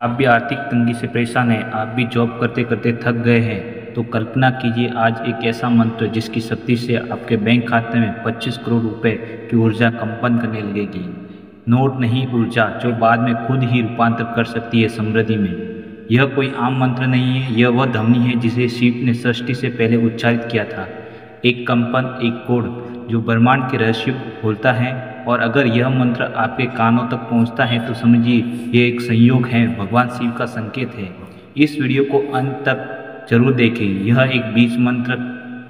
आप भी आर्थिक तंगी से परेशान हैं, आप भी जॉब करते करते थक गए हैं, तो कल्पना कीजिए आज एक ऐसा मंत्र जिसकी शक्ति से आपके बैंक खाते में 25 करोड़ रुपए की ऊर्जा कंपन करने लगेगी। नोट नहीं, ऊर्जा जो बाद में खुद ही रूपांतर कर सकती है समृद्धि में। यह कोई आम मंत्र नहीं है, यह वह ध्वनि है जिसे शिव ने सृष्टि से पहले उच्चारित किया था। एक कंपन, एक कोड जो ब्रह्मांड के रहस्य को खोलता है। और अगर यह मंत्र आपके कानों तक पहुंचता है तो समझिए यह एक संयोग है, भगवान शिव का संकेत है। इस वीडियो को अंत तक जरूर देखें। यह एक बीज मंत्र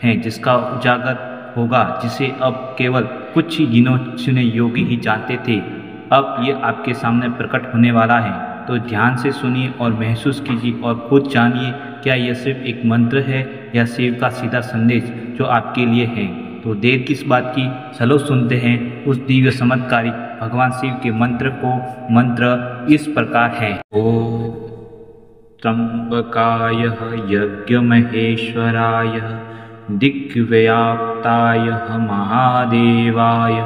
है जिसका उजागर होगा, जिसे अब केवल कुछ ही गिने चुने योगी ही जानते थे। अब ये आपके सामने प्रकट होने वाला है, तो ध्यान से सुनिए और महसूस कीजिए और खुद जानिए क्या यह सिर्फ एक मंत्र है या शिव का सीधा संदेश जो आपके लिए है। तो देर किस बात की, चलो सुनते हैं उस दिव्य चमत्कारी भगवान शिव के मंत्र को। मंत्र इस प्रकार है। ओम त्र्यंबकाय यज्ञमहेश्वराय दिग्व्याप्ताय महादेवाय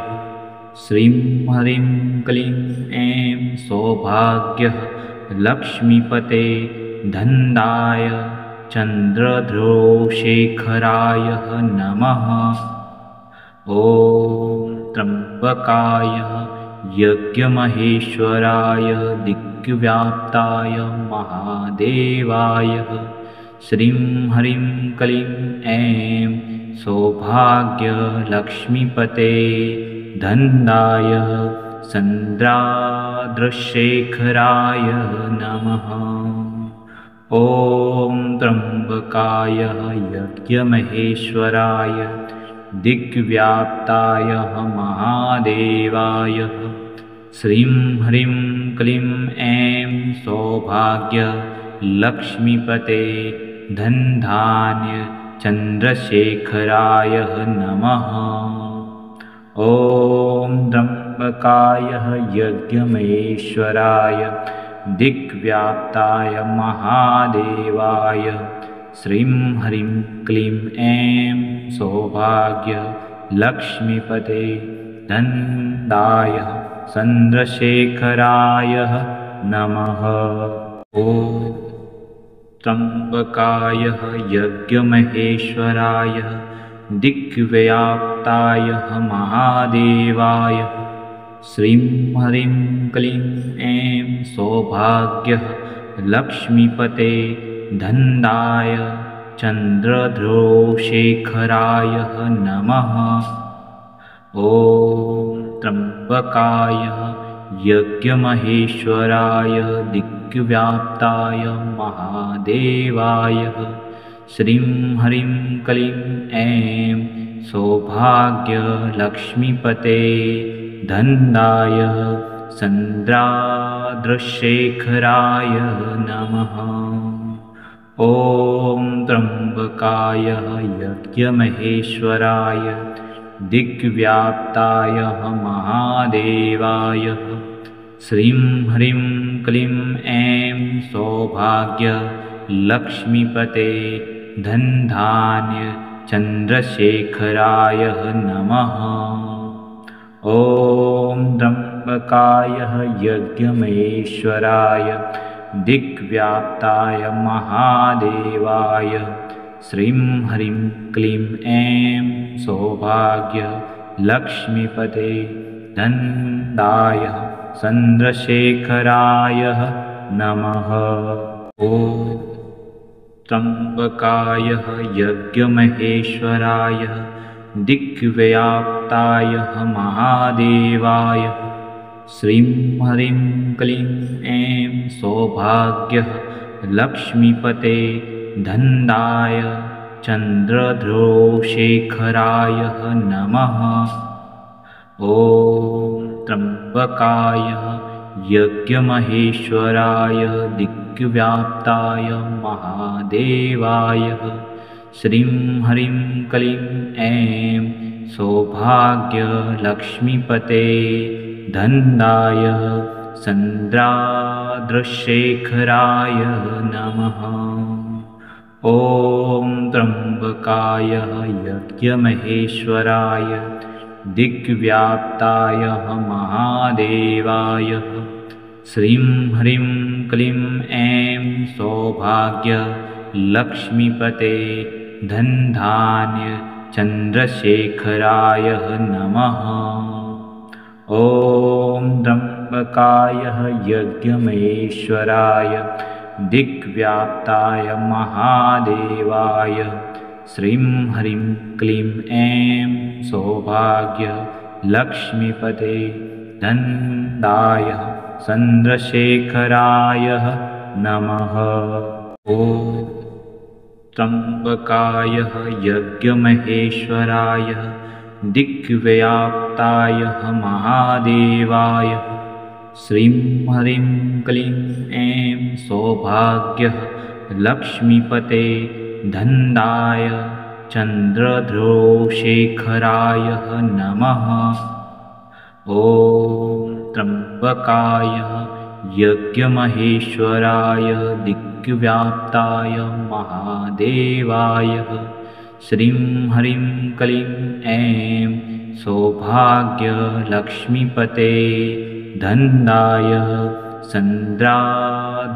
श्रीं ह्रीं क्लीं ऐं सौभाग्य लक्ष्मीपते धन्दाय चंद्रध्रुवशेखराय नमः। ओम त्र्यंबकाय यज्ञमहेश्वराय दिग्व्याप्ताय महादेवाय श्रीं ह्रीं क्लीं ऐं सौभाग्य लक्ष्मीपते धन्दाय चंद्रध्रुवशेखराय नमः। ओम त्र्यंबकाय यज्ञमहेश्वराय दिग्व्याप्ताय महादेवाय श्रीं ह्रीं क्लीं ऐं सौभाग्य लक्ष्मीपते धन्धान्य चंद्रशेखराय नमः। ओम त्र्यंबकाय यज्ञमहेश्वराय दिग्व्याप्ताय महादेवाय श्रीं ह्रीं क्लीं ऐं सौभाग्य लक्ष्मीपते धन्दाय चंद्रशेखराय नमः। ओम त्र्यंबकाय यज्ञमहेश्वराय दिग्व्याप्ताय महादेवाय श्रीं ह्रीं क्लीं ऐं सौभाग्य लक्ष्मीपते धन्दाय चंद्रध्रुवशेखराय नमः। ओम त्र्यंबकाय यज्ञमहेश्वराय दिग्व्याप्ताय महादेवाय श्रीं ह्रीं क्लीं ऐं सौभाग्य लक्ष्मीपते धन्दाय चंद्रध्रुवशेखराय नमः। ओम त्र्यंबकाय यज्ञमहेश्वराय दिग्व्याप्ताय महादेवाय श्रीं ह्रीं क्लीं ऐं सौभाग्य लक्ष्मीपते धन्धान्य चंद्रशेखराय नमः। ओम त्र्यंबकाय यज्ञमहेश्वराय दिग्व्याप्ताय महादेवाय श्रीं ह्रीं क्लीं ऐं सौभाग्य लक्ष्मीपते धन्दाय चंद्रशेखराय नमः। ओम त्र्यंबकाय यज्ञमहेश्वराय दिग्व्याप्ताय महादेवाय श्रीं ह्रीं क्लीं ऐं सौभाग्य लक्ष्मीपते धन्दाय चंद्रध्रुवशेखराय नमः। ओम त्र्यंबकाय यज्ञमहेश्वराय दिग्व्याप्ताय महादेवाय श्रीं ह्रीं क्लीं ऐं सौभाग्य लक्ष्मीपते धन्दाय चंद्रध्रुवशेखराय नमः। ओम त्र्यंबकाय यज्ञमहेश्वराय दिग्व्याप्ताय महादेवाय श्रीं ह्रीं क्लीं ऐं सौभाग्य लक्ष्मीपते धनधान्य चंद्रशेखराय नमः। ॐ त्र्यंबकाय यज्ञमहेश्वराय दिग्व्याप्ताय महादेवाय श्रीं ह्रीं क्लीं ऐं सौभाग्य लक्ष्मीपते धनदाय चंद्रशेखराय नमः। ॐ त्र्यंबकाय यज्ञमहेश्वराय दिग्व्याप्ताय महादेवाय श्रीं ह्रीं क्लीं ऐं सौभाग्य लक्ष्मीपते धनदाय चंद्रशेखराय नमः। ॐ त्र्यंबकाय यज्ञमहेश्वराय दिग्व्याप्ताय महादेवाय श्रीं ह्रीं क्लीं ऐं सौभाग्य लक्ष्मीपते धनदाय चंद्रशेखराय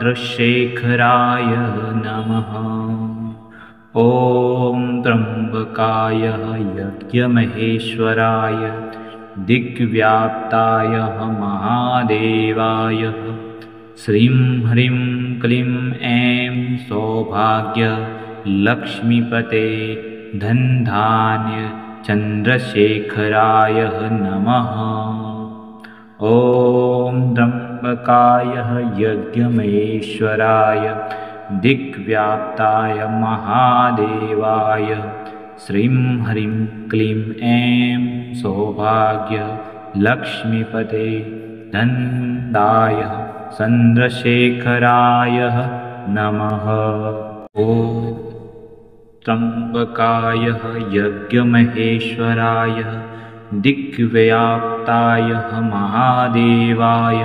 नमः। ॐ त्र्यंबकाय यज्ञमहेश्वराय दिग्व्याप्ताय महादेवाय श्रीं ह्रीं क्लीं ऐं सौभाग्य लक्ष्मीपते धनधान्य चंद्रशेखराय नमः। ॐ त्र्यंबकाय यज्ञमहेश्वराय दिग्व्याप्ताय महादेवाय श्रीं ह्रीं क्लीं ऐं सौभाग्य लक्ष्मीपते धनदाय चंद्रशेखराय नमः। ॐ त्र्यंबकाय यज्ञमहेश्वराय दिग्व्याप्ताय महादेवाय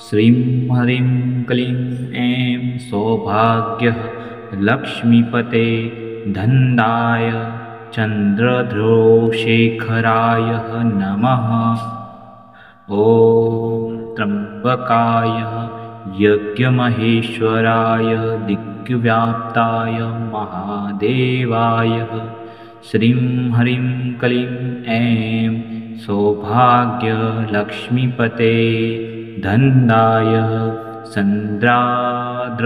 श्रीं ह्रीं क्लीं ऐं सौभाग्य लक्ष्मीपते धनदाय चंद्रशेखराय नमः। ॐ त्र्यंबकाय यज्ञमहेश्वराय दिग्व्याप्ताय महादेवाय श्रीं ह्रीं क्लीं ऐं सौभाग्य लक्ष्मीपते धनदाय चंद्रशेखराय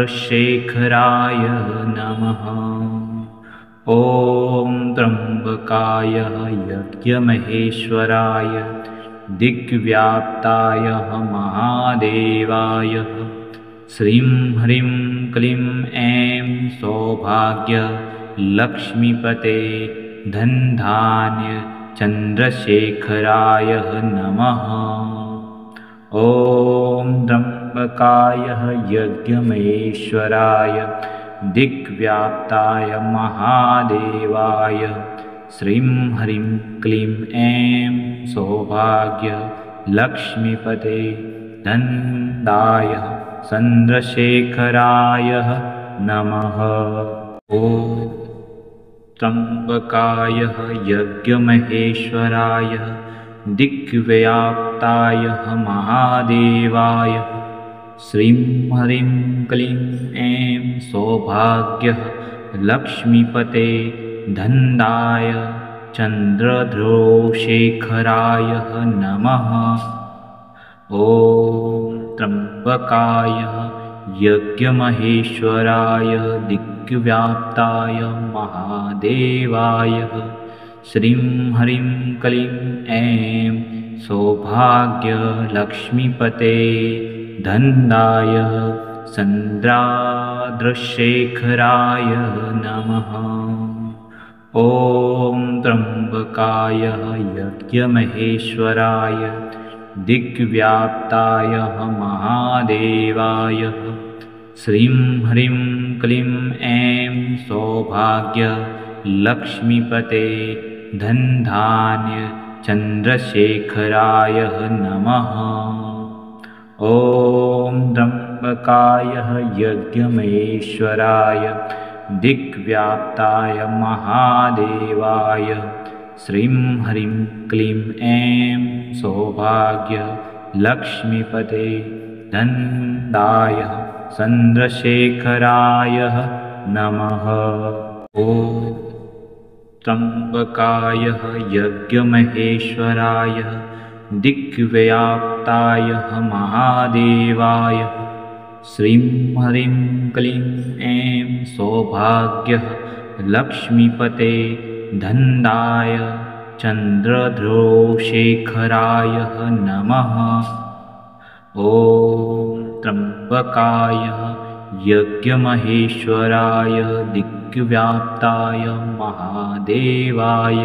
नमः। ॐ त्र्यंबकाय यज्ञमहेश्वराय दिग्व्याप्ताय महादेवाय श्रीं ह्रीं क्लीं ऐं सौभाग्य लक्ष्मीपते धनधान्य चंद्रशेखराय नमः। ॐ त्र्यंबकाय यज्ञमहेश्वराय दिग्व्याप्ताय महादेवाय श्रीं ह्रीं क्लीं ऐं सौभाग्य लक्ष्मीपते धनदाय चंद्रशेखराय नमः। ॐ त्र्यंबकाय यज्ञमहेश्वराय दिग्व्याप्ताय महादेवाय श्रीं ह्रीं क्लीं ऐं सौभाग्य लक्ष्मीपते धनदाय चंद्रशेखराय नमः। ॐ त्र्यंबकाय यज्ञमहेश्वराय दिग्व्याप्ताय महादेवाय श्रीं ह्रीं क्लीं ऐं सौभाग्य लक्ष्मीपते धनदाय चंद्रशेखराय नमः। ॐ त्र्यंबकाय यज्ञमहेश्वराय दिग्व्याप्ताय महादेवाय श्रीं ह्रीं क्लीं ऐं सौभाग्य लक्ष्मीपते धनधान्य चंद्रशेखराय नमः। ॐ त्र्यंबकाय यज्ञमहेश्वराय दिग्व्याप्ताय महादेवाय श्रीं ह्रीं क्लीं ऐं सौभाग्य लक्ष्मीपते धन्दाय चन्द्रशेखराय नमः। ॐ त्र्यम्बकाय यज्ञमहेश्वराय दिग्व्याप्ताय महादेवाय श्रीं ह्रीं क्लीं ऐं सौभाग्य लक्ष्मीपते धन्दाय चन्द्रध्रुवशेखराय नमः। ॐ त्र्यम्बकाय यज्ञमहेश्वराय दिग्व्याप्ताय महादेवाय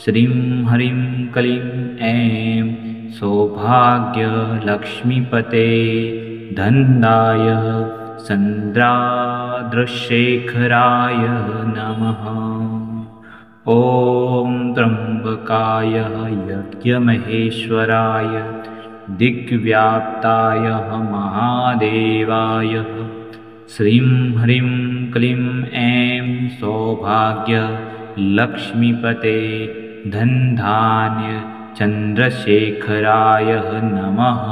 श्रीं ह्रीं क्लीं ऐं सौभाग्यलक्ष्मीपते धन्दाय चन्द्रशेखराय नमः। ॐ त्र्यम्बकाय यज्ञमहेश्वराय दिग्व्याप्ताय महादेवाय श्रीं ह्रीं क्लीं ऐं सौभाग्यलक्ष्मीपते धन्धान्य चन्द्रशेखराय नमः।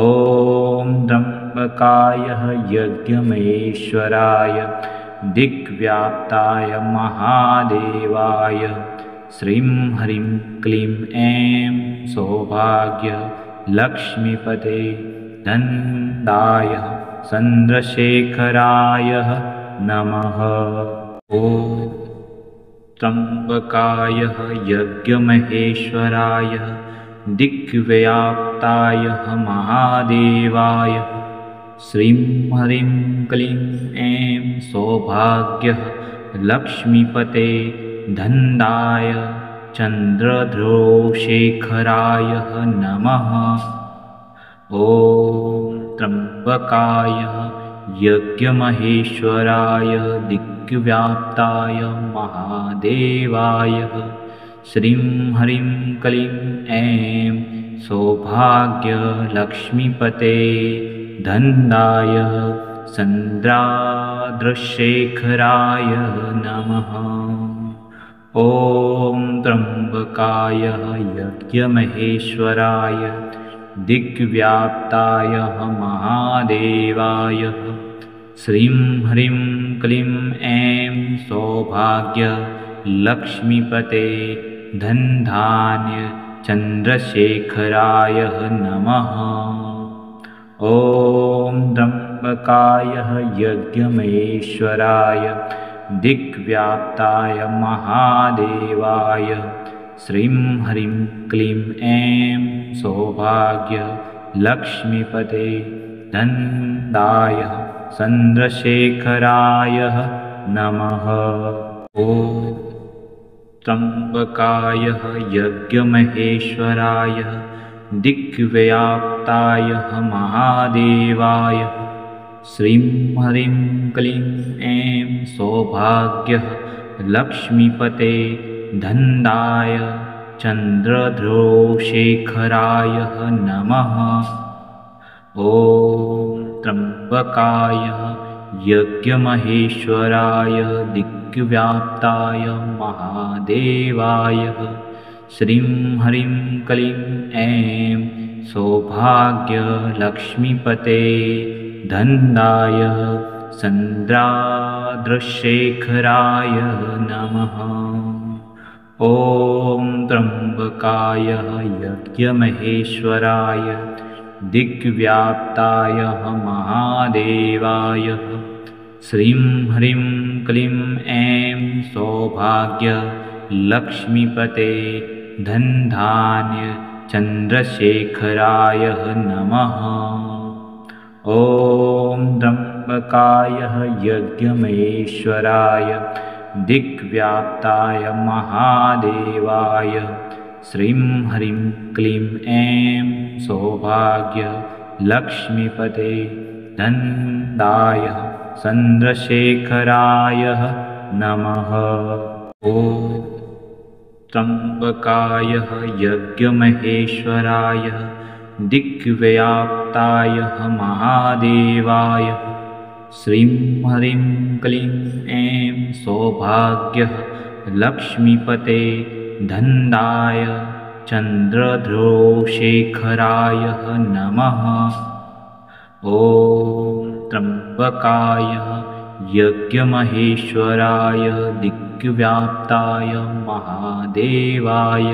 ॐ त्र्यम्बकाय यज्ञमहेश्वराय दिग्व्याप्ताय महादेवाय श्रीं ह्रीं क्लीं ऐं सौभाग्यलक्ष्मीपते धन्दाय चन्द्रशेखराय नमः। ॐ त्र्यम्बकाय यज्ञमहेश्वराय दिग्व्याप्ताय महादेवाय श्रीं ह्रीं क्लीं ऐं सौभाग्यलक्ष्मीपते धन्दाय चन्द्रध्रुवशेखराय नमः। ॐ त्र्यम्बकाय यज्ञमहेश्वराय दिग्व्याप्ताय महादेवाय श्रीं ह्रीं क्लीं ऐं सौभाग्यलक्ष्मीपते धन्दाय चन्द्रशेखराय नमः। ॐ त्र्यम्बकाय यज्ञमहेश्वराय दिग्व्याप्ताय महादेवाय श्रीं ह्रीं क्लीं ऐं सौभाग्यलक्ष्मीपते धन्धान्य चन्द्रशेखराय नमः। ॐ त्र्यम्बकाय यज्ञमहेश्वराय दिग्व्याप्ताय महादेवाय श्रीं ह्रीं क्लीं ऐं सौभाग्यलक्ष्मीपते धन्दाय चन्द्रशेखराय नमः। ॐ त्र्यम्बकाय यज्ञमहेश्वराय दिग्व्याप्ताय महादेवाय श्रीं ह्रीं क्लीं ऐं सौभाग्यलक्ष्मीपते धन्दाय चन्द्रध्रुवशेखराय नमः। ॐ त्र्यम्बकाय यज्ञमहेश्वराय दिग्व्याप्ताय महादेवाय श्रीं ह्रीं क्लीं ऐं सौभाग्यलक्ष्मीपते धन्दाय चन्द्रशेखराय नमः। ॐ त्र्यम्बकाय यज्ञमहेश्वराय दिग्व्याप्ताय महादेवाय श्रीं ह्रीं क्लीं ऐं सौभाग्यलक्ष्मीपते धन्धान्य चन्द्रशेखराय नमः। ॐ त्र्यम्बकाय यज्ञमहेश्वराय दिग्व्याप्ताय महादेवाय श्रीं ह्रीं क्लीं ऐं सौभाग्यलक्ष्मीपते धन्दाय चन्द्रशेखराय नमः। ॐ त्र्यम्बकाय यज्ञमहेश्वराय दिग्व्याप्ताय महादेवाय श्रीं ह्रीं क्लीं ऐं सौभाग्यलक्ष्मीपते धन्दाय चन्द्रध्रुवशेखराय नमः। ॐ त्र्यम्बकाय यज्ञमहेश्वराय दिग्व्याप्ताय महादेवाय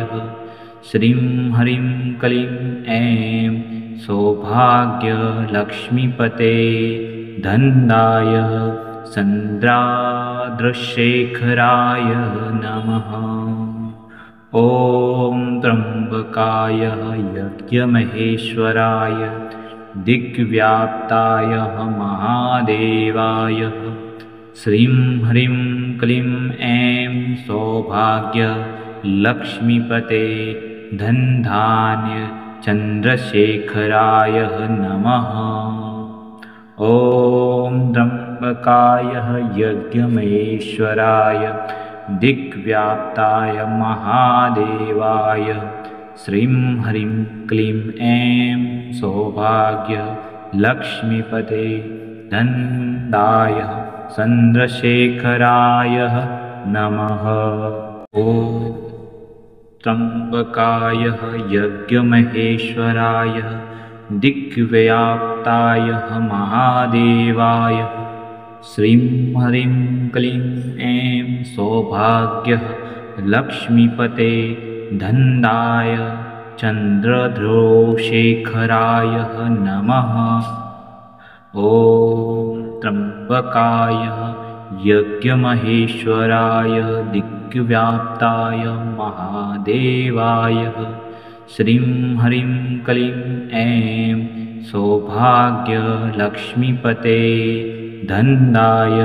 श्रीं ह्रीं क्लीं ऐं सौभाग्यलक्ष्मीपते धन्दाय चन्द्राद्रशेखराय नमः। ॐ त्र्यम्बकाय यज्ञमहेश्वराय दिग्व्याप्ताय महादेवाय श्रीं ह्रीं क्लीं ऐं सौभाग्यलक्ष्मीपते धनधान्य चन्द्रशेखराय नमः। ॐ त्र्यम्बकाय यज्ञमहेश्वराय दिग्व्याप्ताय महादेवाय श्रीं ह्रीं क्लीं ऐं सौभाग्यलक्ष्मीपते धनदाय चन्द्रशेखराय नमः। ॐ त्र्यम्बकाय यज्ञमहेश्वराय दिग्व्याप्ताय महादेवाय श्रीं ह्रीं क्लीं ऐं सौभाग्यलक्ष्मीपते धनदाय चन्द्रध्रुवशेखराय नमः। ॐ त्र्यम्बकाय यज्ञमहेश्वराय दिग्व्याप्ताय महादेवाय श्रीं ह्रीं क्लीं ऐं सौभाग्यलक्ष्मीपते धनदाय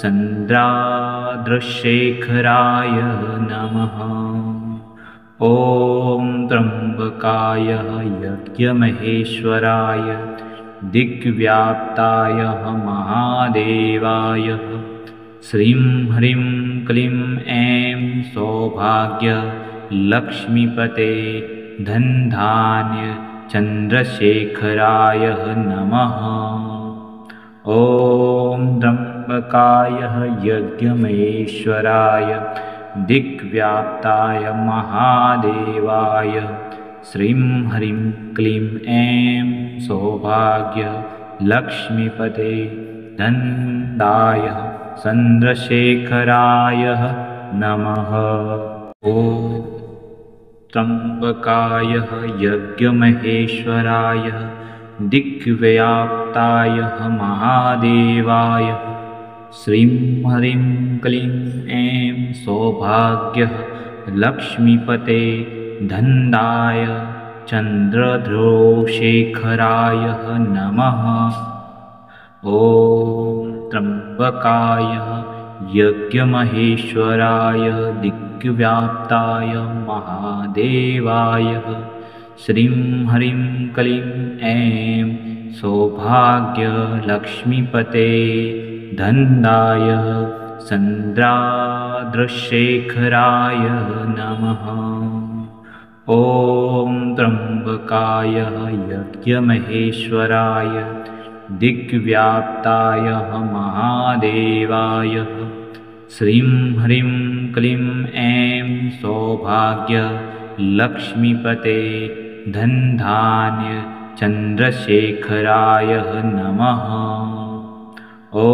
चन्द्राद्रशेखराय नमः। ॐ त्र्यम्बकाय यज्ञमहेश्वराय दिग्व्याप्ताय महादेवाय श्रीं ह्रीं क्लीं ऐं सौभाग्यलक्ष्मीपते धनधान्य चन्द्रशेखराय नमः। ॐ त्र्यम्बकाय यज्ञमहेश्वराय दिग्व्याप्ताय महादेवाय श्रीं ह्रीं क्लीं ऐं सौभाग्यलक्ष्मीपते धनदाय चन्द्रशेखराय नमः। ॐ त्र्यम्बकाय यज्ञमहेश्वराय दिग्व्याप्ताय महादेवाय श्रीं ह्रीं क्लीं ऐं सौभाग्यलक्ष्मीपते धनदाय चन्द्रध्रुवशेखराय नमः। ॐ त्र्यम्बकाय यज्ञमहेश्वराय दिग्व्याप्ताय महादेवाय श्रीं ह्रीं क्लीं ऐं सौभाग्यलक्ष्मीपते धनदाय चन्द्राद्रशेखराय नमः। ॐ त्र्यम्बकाय यज्ञमहेश्वराय दिग्व्याप्ताय महादेवाय श्रीं ह्रीं क्लीं ऐं सौभाग्यलक्ष्मीपते धनधान्य चन्द्रशेखराय नमः। ॐ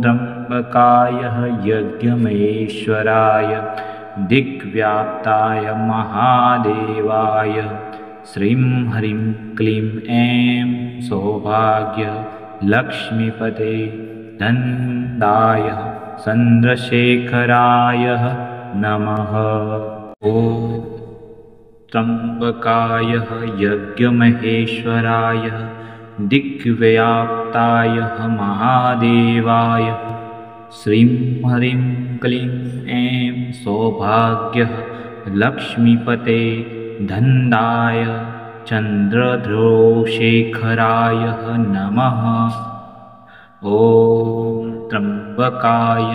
त्र्यम्बकाय यज्ञमहेश्वराय दिग्व्याप्ताय महादेवाय श्रीं ह्रीं क्लीं ऐं सौभाग्यलक्ष्मीपते धनदाय चन्द्रशेखराय नमः। ॐ त्र्यम्बकाय यज्ञमहेश्वराय दिग्व्याप्ताय महादेवाय श्रीं ह्रीं क्लीं ऐं सौभाग्यलक्ष्मीपते धनदाय चन्द्रध्रुवशेखराय नमः। ॐ त्र्यम्बकाय